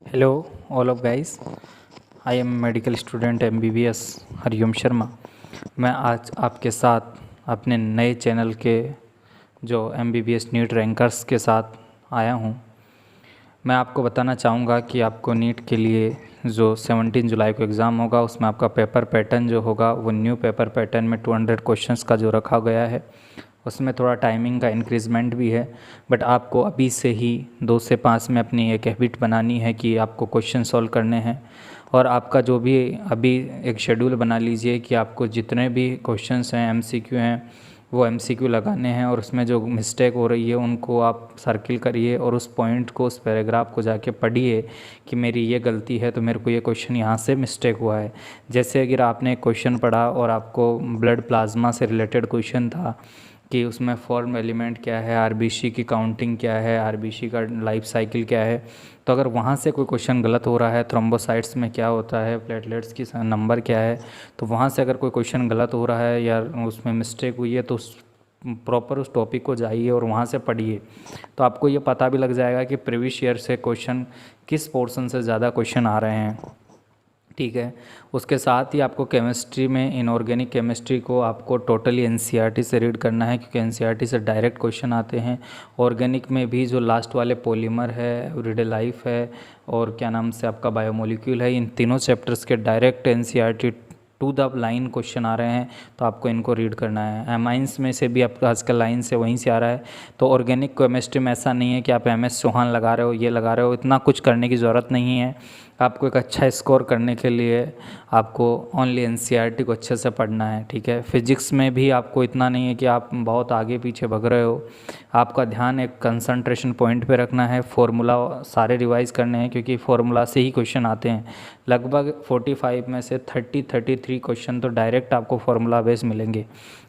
Hello, all of guys. I am medical student MBBS Hariom Sharma. मैं आज आपके साथ अपने नए चैनल के जो MBBS नीट रैंकर्स के साथ आया हूँ। मैं आपको बताना चाहूँगा कि आपको नीट के लिए जो 17 जुलाई को एग्ज़ाम होगा उसमें आपका पेपर पैटर्न जो होगा वो न्यू पेपर पैटर्न में 200 क्वेश्चंस का जो रखा गया है उसमें थोड़ा टाइमिंग का इंक्रीज़मेंट भी है। बट आपको अभी से ही 2 से 5 में अपनी एक हैबिट बनानी है कि आपको क्वेश्चन सॉल्व करने हैं। और आपका जो भी अभी एक शेड्यूल बना लीजिए कि आपको जितने भी क्वेश्चंस हैं MCQ हैं वो MCQ लगाने हैं और उसमें जो मिस्टेक हो रही है उनको आप सर्किल करिए और उस पॉइंट को, उस पैराग्राफ को जाके पढ़िए कि मेरी ये गलती है तो मेरे को ये क्वेश्चन यहाँ से मिस्टेक हुआ है। जैसे अगर आपने एक क्वेश्चन पढ़ा और आपको ब्लड प्लाज्मा से रिलेटेड क्वेश्चन था कि उसमें फॉर्म एलिमेंट क्या है, RBC की काउंटिंग क्या है, RBC का लाइफ साइकिल क्या है, तो अगर वहाँ से कोई क्वेश्चन गलत हो रहा है, थ्रोम्बोसाइट्स में क्या होता है, प्लेटलेट्स की नंबर क्या है, तो वहाँ से अगर कोई क्वेश्चन गलत हो रहा है या उसमें मिस्टेक हुई है तो प्रॉपर उस टॉपिक को जाइए और वहाँ से पढ़िए। तो आपको ये पता भी लग जाएगा कि प्रीवियस ईयर से क्वेश्चन किस पोर्शन से ज़्यादा क्वेश्चन आ रहे हैं। ठीक है। उसके साथ ही आपको केमिस्ट्री में इनऑर्गेनिक केमिस्ट्री को आपको टोटली NCERT से रीड करना है क्योंकि NCERT से डायरेक्ट क्वेश्चन आते हैं। ऑर्गेनिक में भी जो लास्ट वाले पॉलीमर है, एवरीडे लाइफ है और क्या नाम से आपका बायोमोलिक्यूल है, इन तीनों चैप्टर्स के direct NCERT to the line question आ रहे हैं तो आपको इनको रीड करना है। एमाइंस में से भी आपका आजकल लाइन से वहीं से आ रहा है। तो ऑर्गेनिक केमिस्ट्री में ऐसा नहीं है कि आप MS चौहान लगा रहे हो, ये लगा रहे हो, इतना कुछ करने की ज़रूरत नहीं है। आपको एक अच्छा स्कोर करने के लिए आपको ओनली NCERT को अच्छे से पढ़ना है। ठीक है। फिजिक्स में भी आपको इतना नहीं है कि आप बहुत आगे पीछे भग रहे हो, आपका ध्यान एक कंसंट्रेशन पॉइंट पे रखना है। फार्मूला सारे रिवाइज करने हैं क्योंकि फार्मूला से ही क्वेश्चन आते हैं। लगभग 45 में से 33 क्वेश्चन तो डायरेक्ट आपको फार्मूला बेस मिलेंगे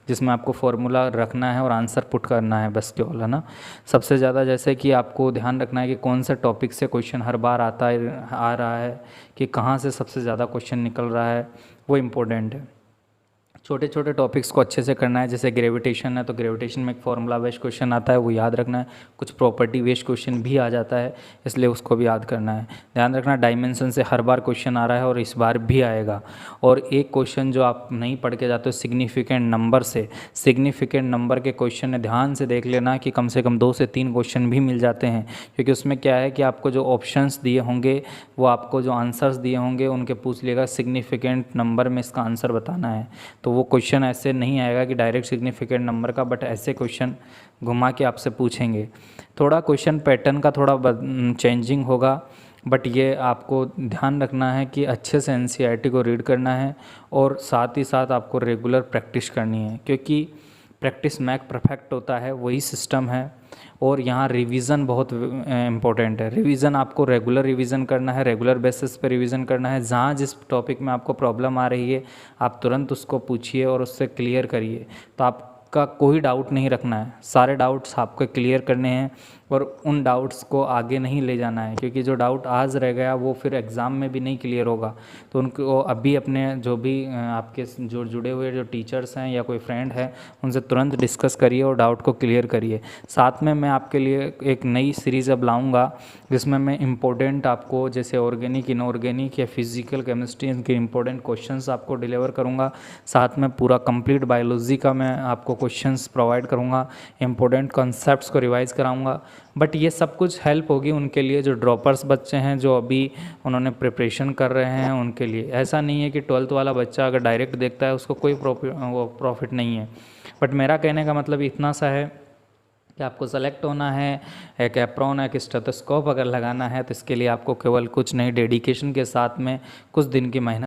जिसमें आपको फार्मूला रखना है और आंसर पुट करना है, बस केवल, है ना। सबसे ज़्यादा जैसे कि आपको ध्यान रखना है कि कौन से टॉपिक से क्वेश्चन हर बार आ रहा है, कि कहाँ से सबसे ज़्यादा क्वेश्चन निकल रहा है, वो इम्पोर्टेंट है। छोटे छोटे टॉपिक्स को अच्छे से करना है। जैसे ग्रेविटेशन है तो ग्रेविटेशन में एक फार्मूला बेस्ड क्वेश्चन आता है, वो याद रखना है। कुछ प्रॉपर्टी बेस्ड क्वेश्चन भी आ जाता है, इसलिए उसको भी याद करना है। ध्यान रखना डायमेंशन से हर बार क्वेश्चन आ रहा है और इस बार भी आएगा। और एक क्वेश्चन जो आप नहीं पढ़ के जाते हो सिग्निफिकेंट नंबर से, सिग्निफिकेंट नंबर के क्वेश्चन ध्यान से देख लेना कि कम से कम 2 से 3 क्वेश्चन भी मिल जाते हैं क्योंकि उसमें क्या है कि आपको जो ऑप्शंस दिए होंगे वो आपको जो आंसर्स दिए होंगे उनके पूछ लिएगा सिग्निफिकेंट नंबर में इसका आंसर बताना है। तो वो क्वेश्चन ऐसे नहीं आएगा कि डायरेक्ट सिग्निफिकेंट नंबर का, बट ऐसे क्वेश्चन घुमा के आपसे पूछेंगे। थोड़ा क्वेश्चन पैटर्न का थोड़ा चेंजिंग होगा, बट ये आपको ध्यान रखना है कि अच्छे से NCERT को रीड करना है और साथ ही साथ आपको रेगुलर प्रैक्टिस करनी है क्योंकि प्रैक्टिस मैक परफेक्ट होता है, वही सिस्टम है। और यहाँ रिवीजन बहुत इम्पोर्टेंट है। रिवीजन आपको रेगुलर रिवीजन करना है, रेगुलर बेसिस पे रिवीजन करना है। जहाँ जिस टॉपिक में आपको प्रॉब्लम आ रही है आप तुरंत उसको पूछिए और उससे क्लियर करिए। तो आपका कोई डाउट नहीं रखना है, सारे डाउट्स आपको क्लियर करने हैं और उन डाउट्स को आगे नहीं ले जाना है क्योंकि जो डाउट आज रह गया वो फिर एग्ज़ाम में भी नहीं क्लियर होगा। तो उनको अभी अपने जो भी आपके जो जुड़े हुए जो टीचर्स हैं या कोई फ्रेंड है उनसे तुरंत डिस्कस करिए और डाउट को क्लियर करिए। साथ में मैं आपके लिए एक नई सीरीज़ अब लाऊंगा जिसमें मैं इम्पोर्टेंट आपको जैसे ऑर्गेनिक, इनऑर्गेनिक या फिजिकल केमिस्ट्री के इम्पोर्टेंट क्वेश्चंस आपको डिलीवर करूंगा। साथ में पूरा कंप्लीट बायोलॉजी का मैं आपको क्वेश्चंस प्रोवाइड करूंगा, इम्पोर्टेंट कॉन्सेप्ट्स को रिवाइज़ कराऊंगा। बट ये सब कुछ हेल्प होगी उनके लिए जो ड्रॉपर्स बच्चे हैं, जो अभी उन्होंने प्रिपरेशन कर रहे हैं उनके लिए। ऐसा नहीं है कि 12th वाला बच्चा अगर डायरेक्ट देखता है उसको कोई प्रॉफिट नहीं है। बट मेरा कहने का मतलब इतना सा है कि आपको सेलेक्ट होना है, एक एप्रॉन, एक स्टेथोस्कोप अगर लगाना है तो इसके लिए आपको केवल कुछ नहीं, डेडिकेशन के साथ में कुछ दिन की मेहनत